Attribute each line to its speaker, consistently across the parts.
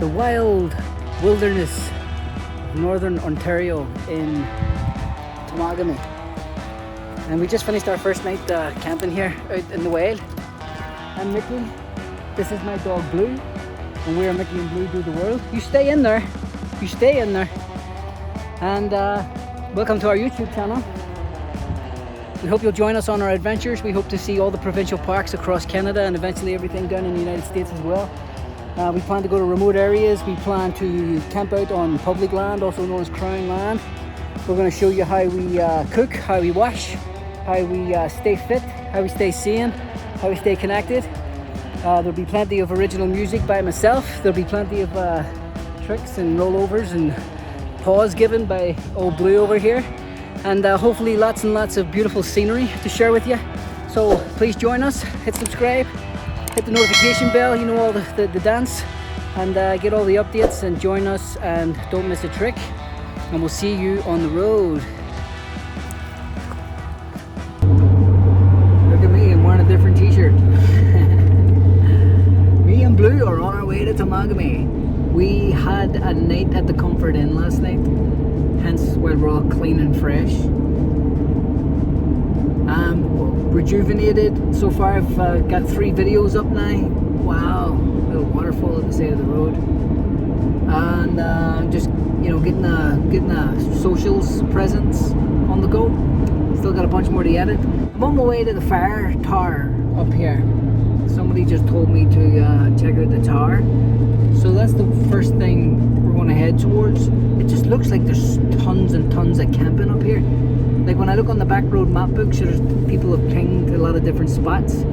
Speaker 1: the wild wilderness of northern Ontario in Temagami. And we just finished our first night camping here out in the wild. I'm Mickey, this is my dog Blue, and we are Mickey and Blue do the world. You stay in there, you stay in there. And welcome to our YouTube channel. We hope you'll join us on our adventures. We hope to see all the provincial parks across Canada and eventually everything down in the United States as well. We plan to go to remote areas. We plan to camp out on public land, also known as Crown land. We're going to show you how we cook, how we wash, how we stay fit, how we stay sane, how we stay connected. There'll be plenty of original music by myself. There'll be plenty of tricks and rollovers and paws given by old Blue over here. And hopefully lots and lots of beautiful scenery to share with you. So please join us, hit subscribe, hit the notification bell, you know, all the dance, and get all the updates and join us and don't miss a trick. And we'll see you on the road. Look at me, I'm wearing a different t-shirt. Me and Blue are on our way to Temagami. We had a night at the Comfort Inn last night. Hence why we're all clean and fresh. Rejuvenated. So far I've got 3 videos up now. Wow, little waterfall at the side of the road. And just, you know, getting a socials presence on the go. Still got a bunch more to edit. I'm on my way to the fire tower up here. Somebody just told me to check out the tower. So that's the first thing we're going to head towards. It just looks like there's tons and tons of camping up here. Like when I look on the back road map books, there's people have pinged a lot of different spots.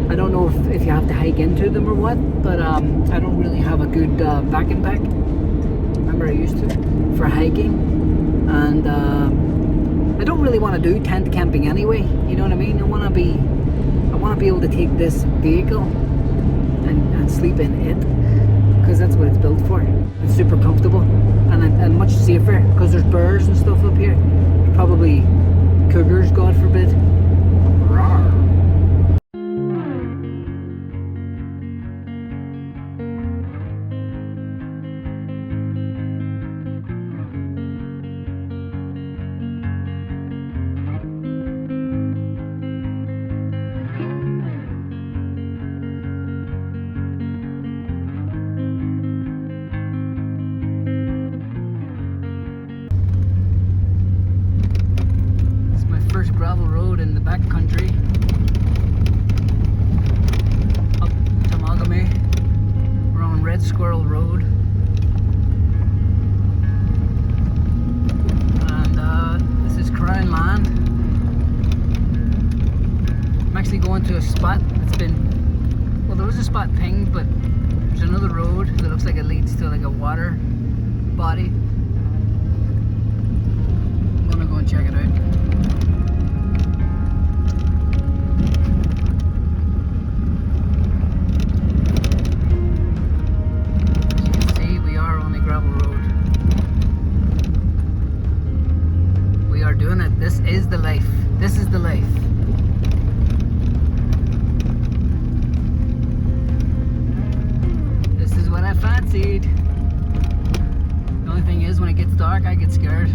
Speaker 1: I don't know if you have to hike into them or what, but I don't really have a good back and pack. Remember I used to for hiking, and I don't really want to do tent camping anyway. You know what I mean? I want to be able to take this vehicle and sleep in it, because that's what it's built for. It's super comfortable and much safer because there's bears and stuff up here. Probably cougars, God forbid. Rawr. Gravel road in the back country up Temagami. We're on Red Squirrel Road, and this is Crown land. I'm actually going to a spot that's been, well, there was a spot pinged, but there's another road that looks like it leads to like a water body. I'm gonna go and check it out. Doing it. This is the life. This is the life. This is what I fancied. The only thing is, when it gets dark, I get scared.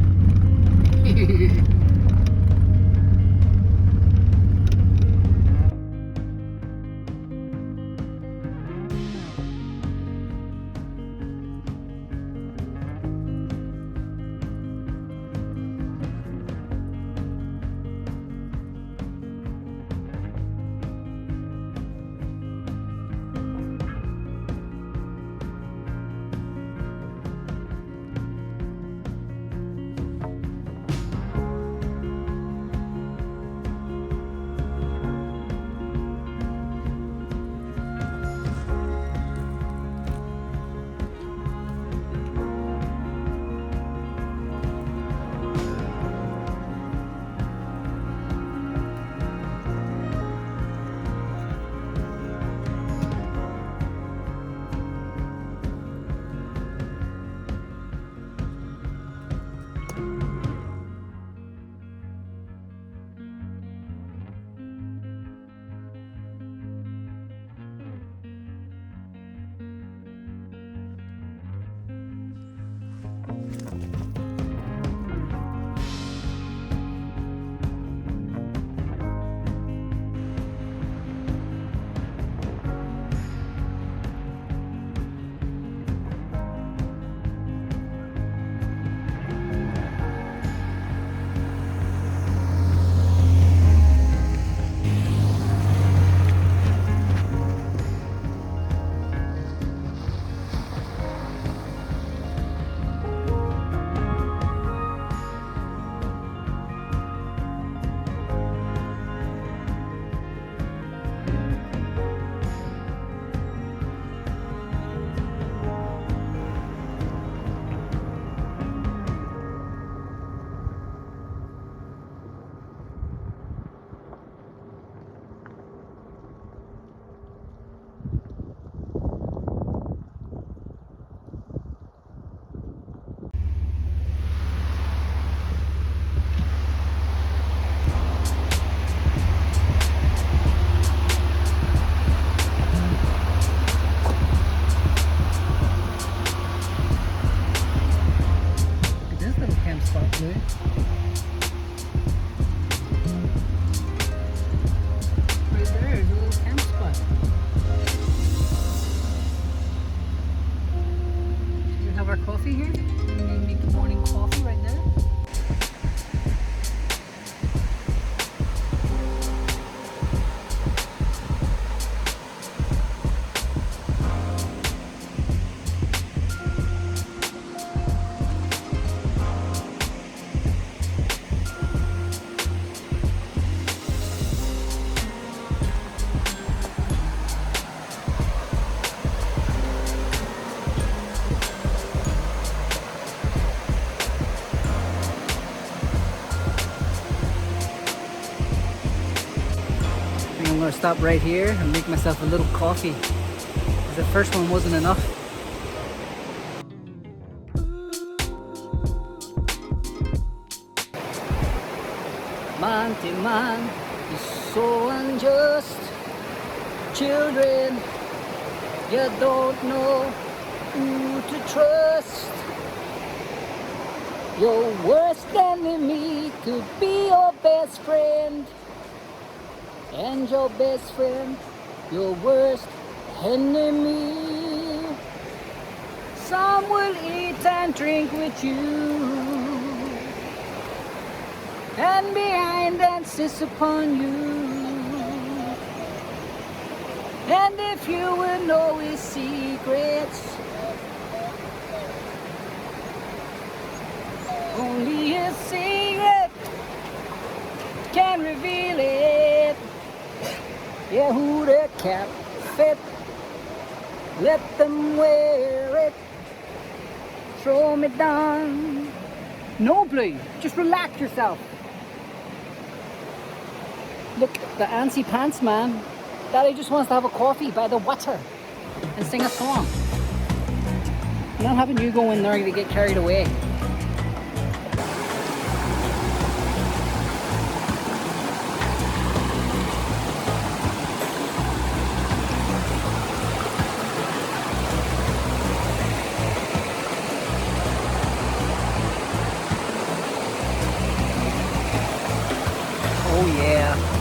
Speaker 1: stop right here and make myself a little coffee, because the first one wasn't enough. Man is so unjust. Children, you don't know who to trust. Your worst enemy could be your best friend, and your best friend, your worst enemy. Some will eat and drink with you, and behind insist upon you. And if you will know his secrets, only his secret can reveal it. Yeah, who the cap fit, let them wear it. Throw me down. No, please, just relax yourself. Look, the antsy pants man, Daddy just wants to have a coffee by the water and sing a song. I'm not having you go in there to get carried away. Oh yeah.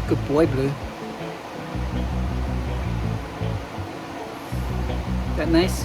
Speaker 1: Good boy, Blue. That nice?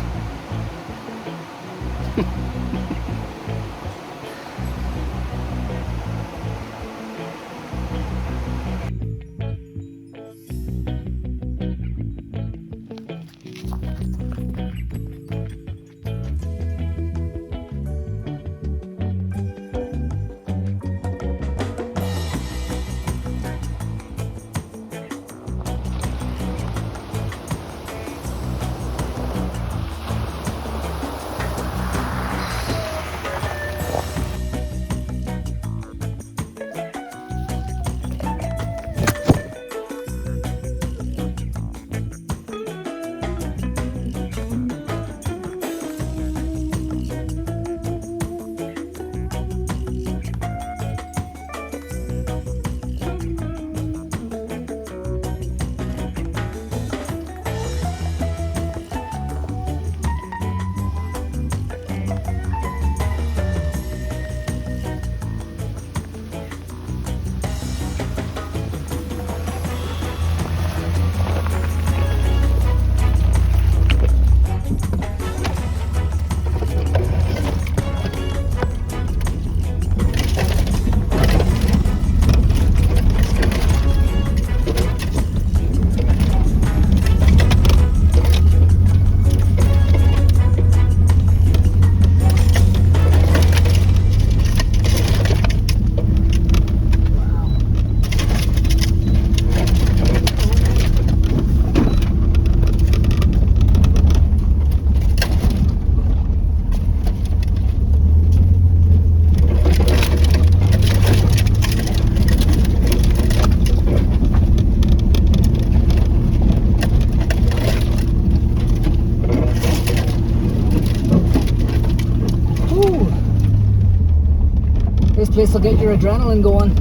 Speaker 1: This place will get your adrenaline going.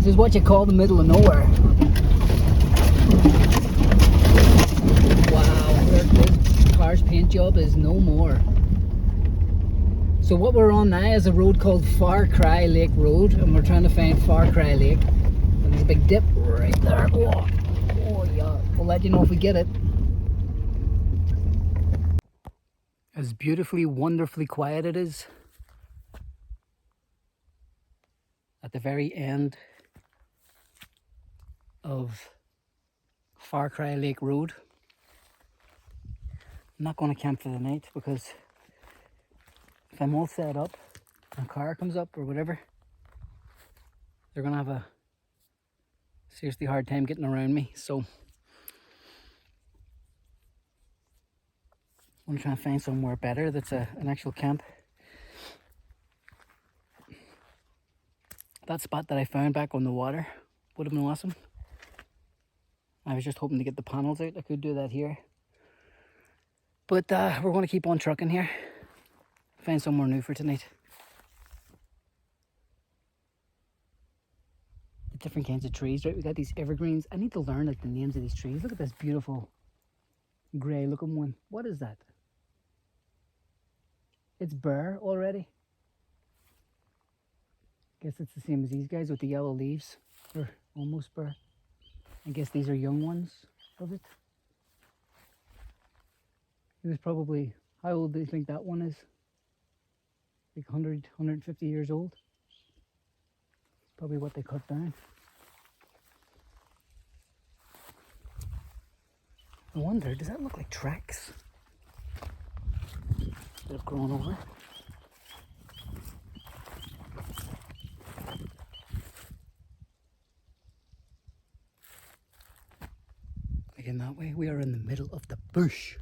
Speaker 1: This is what you call the middle of nowhere. Wow, this car's paint job is no more. So what we're on now is a road called Far Cry Lake Road, and we're trying to find Far Cry Lake. And there's a big dip right there. Oh, oh yeah, we'll let you know if we get it. As beautifully, wonderfully quiet it is at the very end of Far Cry Lake Road. I'm not going to camp for the night because if I'm all set up and a car comes up or whatever, they're going to have a seriously hard time getting around me. So I'm going to try and find somewhere better that's an actual camp. That spot that I found back on the water would have been awesome. I was just hoping to get the panels out. I could do that here. But we're going to keep on trucking here. Find somewhere new for tonight. The different kinds of trees, right? We got these evergreens. I need to learn like the names of these trees. Look at this beautiful grey looking one. What is that? It's bare already. Guess it's the same as these guys with the yellow leaves. They're almost bare. I guess these are young ones of it. It was probably, how old do you think that one is? Like 100, 150 years old. Probably what they cut down. I wonder, does that look like tracks that have grown over? Again, that way, we are in the middle of the bush.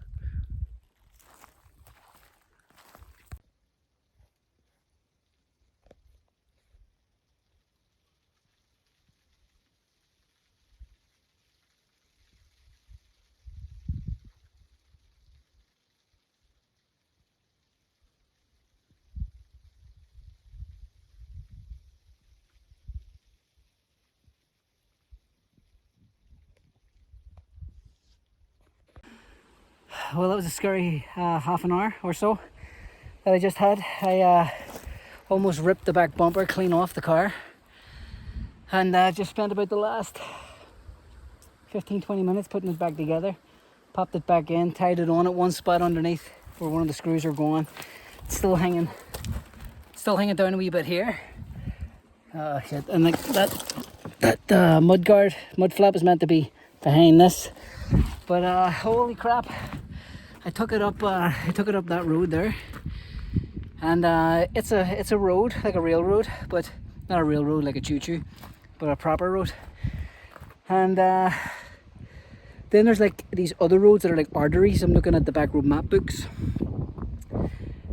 Speaker 1: Well, that was a scary half an hour or so that I just had. I almost ripped the back bumper clean off the car, and just spent about the last 15-20 minutes putting it back together. Popped it back in, tied it on at one spot underneath where one of the screws are going. It's still hanging down a wee bit here. Shit. And like that mud flap is meant to be behind this, but holy crap! I took it up that road there, and it's a road, like a railroad, but not a railroad like a choo-choo, but a proper road. And then there's like these other roads that are like arteries. I'm looking at the back road map books,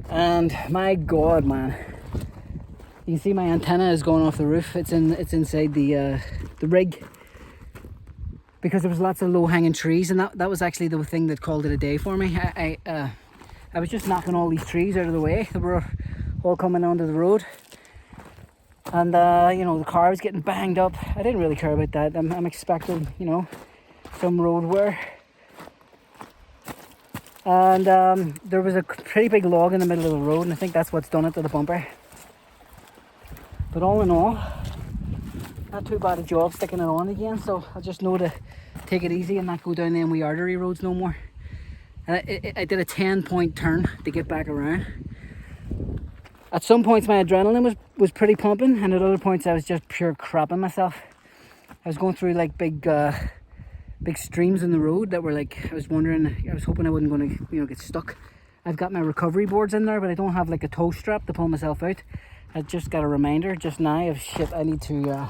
Speaker 1: and my god, man, you can see my antenna is going off the roof. It's inside the rig, because there was lots of low-hanging trees, and that was actually the thing that called it a day for me. I was just knocking all these trees out of the way that were all coming onto the road, and you know, the car was getting banged up. I didn't really care about that. I'm expecting, you know, some road wear. And there was a pretty big log in the middle of the road, and I think that's what's done it to the bumper. But all in all, not too bad a job sticking it on again, so I just know to take it easy and not go down them wee artery roads no more. And I did a 10-point turn to get back around. At some points my adrenaline was pretty pumping, and at other points I was just pure crapping myself. I was going through like big streams in the road that were like, I was hoping I wasn't going to, you know, get stuck. I've got my recovery boards in there, but I don't have like a tow strap to pull myself out. I just got a reminder just now of shit I need to,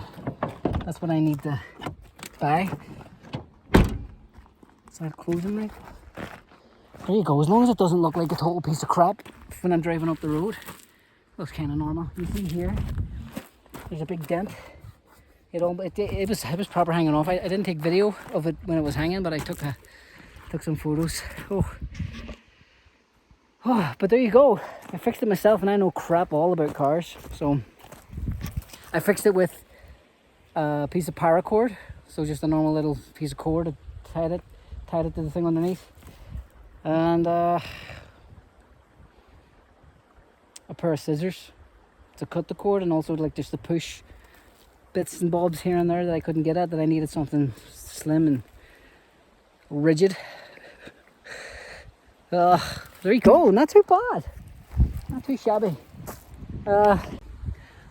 Speaker 1: that's what I need to buy. Is that closing right? There you go. As long as it doesn't look like a total piece of crap when I'm driving up the road, looks kind of normal. You see here, there's a big dent. It was proper hanging off. I didn't take video of it when it was hanging, but I took some photos. Oh, but there you go. I fixed it myself, and I know crap all about cars. So I fixed it with a piece of paracord, so just a normal little piece of cord, tied it to the thing underneath, and a pair of scissors to cut the cord, and also like just to push bits and bobs here and there that I couldn't get at, that I needed something slim and rigid. There you go, not too bad, not too shabby.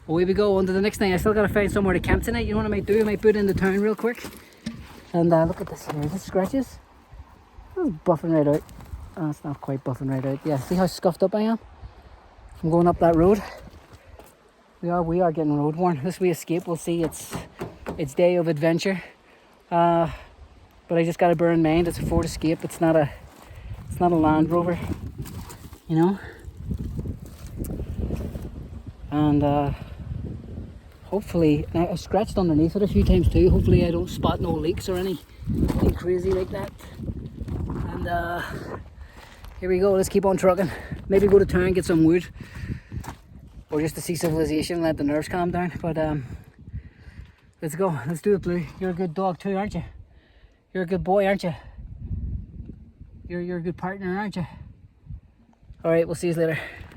Speaker 1: Away we go on to the next thing. I still gotta find somewhere to camp tonight. You know what I might do? I might boot into town real quick. And look at this here, is it scratches? It's buffing right out. Oh, it's not quite buffing right out. Yeah, see how scuffed up I am from going up that road? We are getting road worn. This we escape, we'll see. It's day of adventure. But I just gotta bear in mind it's a Ford Escape. It's not a Land Rover, you know. And hopefully, I scratched underneath it a few times too. Hopefully I don't spot no leaks or anything crazy like that. And here we go, let's keep on trucking. Maybe go to town and get some wood, or just to see civilization, let the nerves calm down. But let's go, let's do it, Blue. You're a good dog too, aren't you? You're a good boy, aren't you? You're a good partner, aren't you? Alright, we'll see you later.